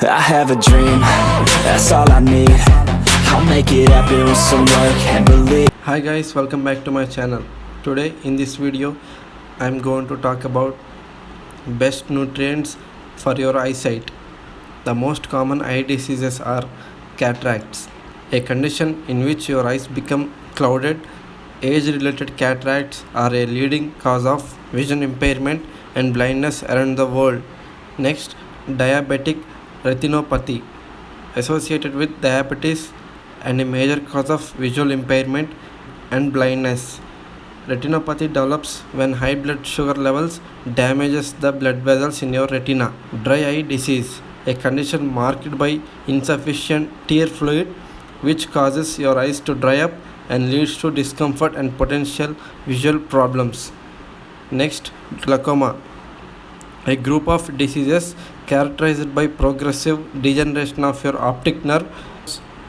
I have a dream, that's all I need. I'll make it happen with some work and believe. Hi guys, welcome back to my channel. Today in this video I'm going to talk about best nutrients for your eyesight. The most common eye diseases are cataracts, a condition in which your eyes become clouded. Age-related cataracts are a leading cause of vision impairment and blindness around the world. Next, diabetic retinopathy, associated with diabetes and a major cause of visual impairment and blindness. Retinopathy develops when high blood sugar levels damages the blood vessels in your retina. Dry eye disease, a condition marked by insufficient tear fluid which causes your eyes to dry up and leads to discomfort and potential visual problems. Next, glaucoma, a group of diseases characterized by progressive degeneration of your optic nerve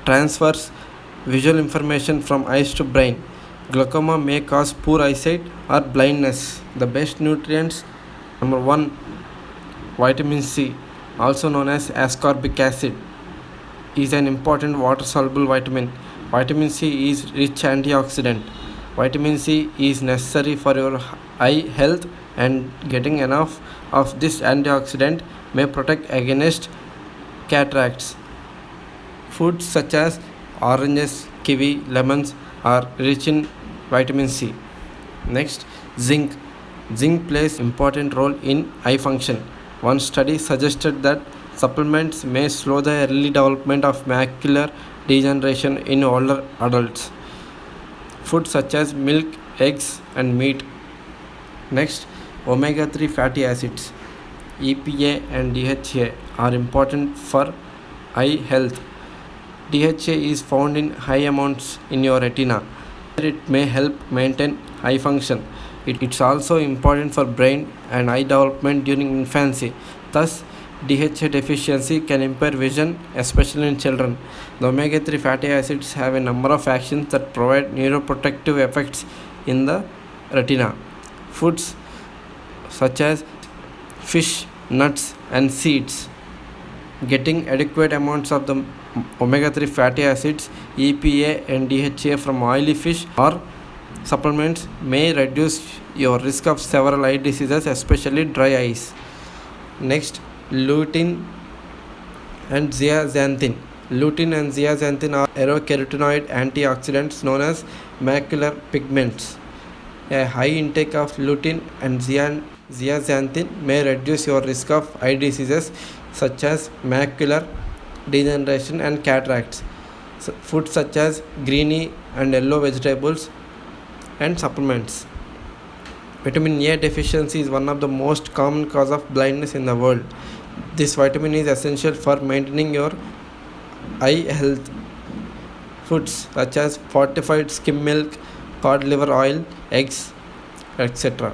transfers visual information from eyes to brain. Glaucoma may cause poor eyesight or blindness. The best nutrients: number 1, vitamin C, also known as ascorbic acid, is an important water-soluble vitamin. Vitamin C is rich antioxidant. Vitamin C is necessary for your eye health, and getting enough of this antioxidant may protect against cataracts. Foods such as oranges, kiwi, lemons are rich in vitamin C. Next, zinc. Zinc plays important role in eye function. One study suggested that supplements may slow the early development of macular degeneration in older adults. Foods such as milk, eggs, and meat. Next, omega-3 fatty acids, EPA and DHA, are important for eye health. DHA is found in high amounts in your retina. It may help maintain eye function. It's also important for brain and eye development during infancy. Thus, DHA deficiency can impair vision, especially in children. The omega-3 fatty acids have a number of actions that provide neuroprotective effects in the retina. Foods such as fish, nuts, and seeds. Getting adequate amounts of the omega-3 fatty acids, EPA and DHA from oily fish or supplements may reduce your risk of several eye diseases, especially dry eyes. Next, lutein and zeaxanthin. Lutein and zeaxanthin are aerocarotenoid antioxidants known as macular pigments. A high intake of lutein and zeaxanthin may reduce your risk of eye diseases such as macular degeneration and cataracts. Foods such as greeny and yellow vegetables and supplements. Vitamin A deficiency is one of the most common cause of blindness in the world. This vitamin is essential for maintaining your eye health. Foods such as fortified skim milk, cod liver oil, eggs, etc.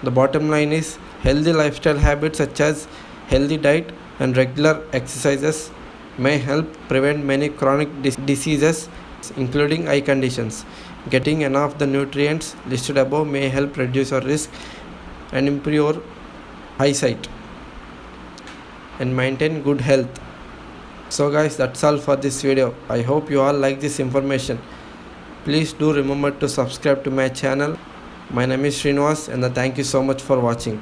The bottom line is healthy lifestyle habits such as healthy diet and regular exercises may help prevent many chronic diseases including eye conditions. Getting enough of the nutrients listed above may help reduce your risk and improve your eyesight and maintain good health. So guys, that's all for this video. I hope you all like this information. Please do remember to subscribe to my channel. My name is Srinivas and thank you so much for watching.